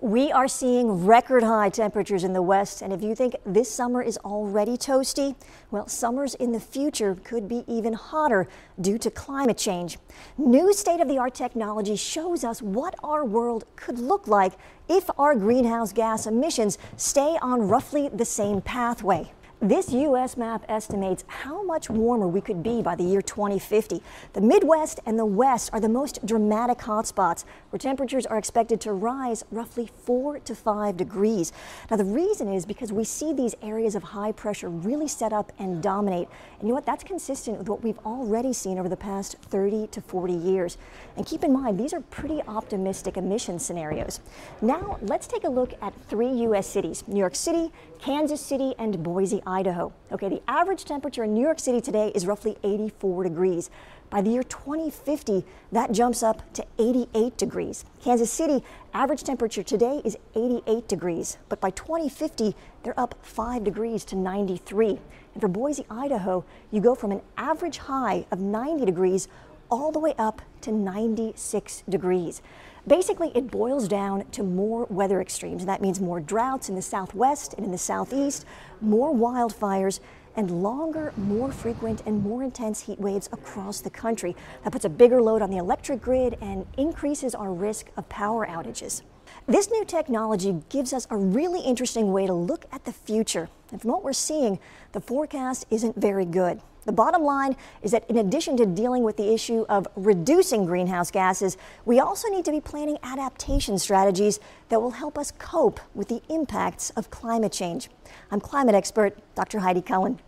We are seeing record high temperatures in the west, and if you think this summer is already toasty, well, summers in the future could be even hotter due to climate change. New state-of-the-art technology shows us what our world could look like if our greenhouse gas emissions stay on roughly the same pathway. This U.S. map estimates how much warmer we could be by the year 2050. The Midwest and the West are the most dramatic hotspots, where temperatures are expected to rise roughly 4 to 5 degrees. Now, the reason is because we see these areas of high pressure really set up and dominate. And you know what? That's consistent with what we've already seen over the past 30 to 40 years. And keep in mind, these are pretty optimistic emission scenarios. Now, let's take a look at 3 U.S. cities: New York City, Kansas City, and Boise, Idaho. Okay, the average temperature in New York City today is roughly 84 degrees. By the year 2050, that jumps up to 88 degrees. Kansas City, average temperature today is 88 degrees, but by 2050, they're up 5 degrees to 93. And for Boise, Idaho, you go from an average high of 90 degrees all the way up to 96 degrees. Basically, it boils down to more weather extremes, and that means more droughts in the southwest and in the southeast, more wildfires, and longer, more frequent, and more intense heat waves across the country. That puts a bigger load on the electric grid and increases our risk of power outages. This new technology gives us a really interesting way to look at the future. And from what we're seeing, the forecast isn't very good. The bottom line is that in addition to dealing with the issue of reducing greenhouse gases, we also need to be planning adaptation strategies that will help us cope with the impacts of climate change. I'm climate expert Dr. Heidi Cullen.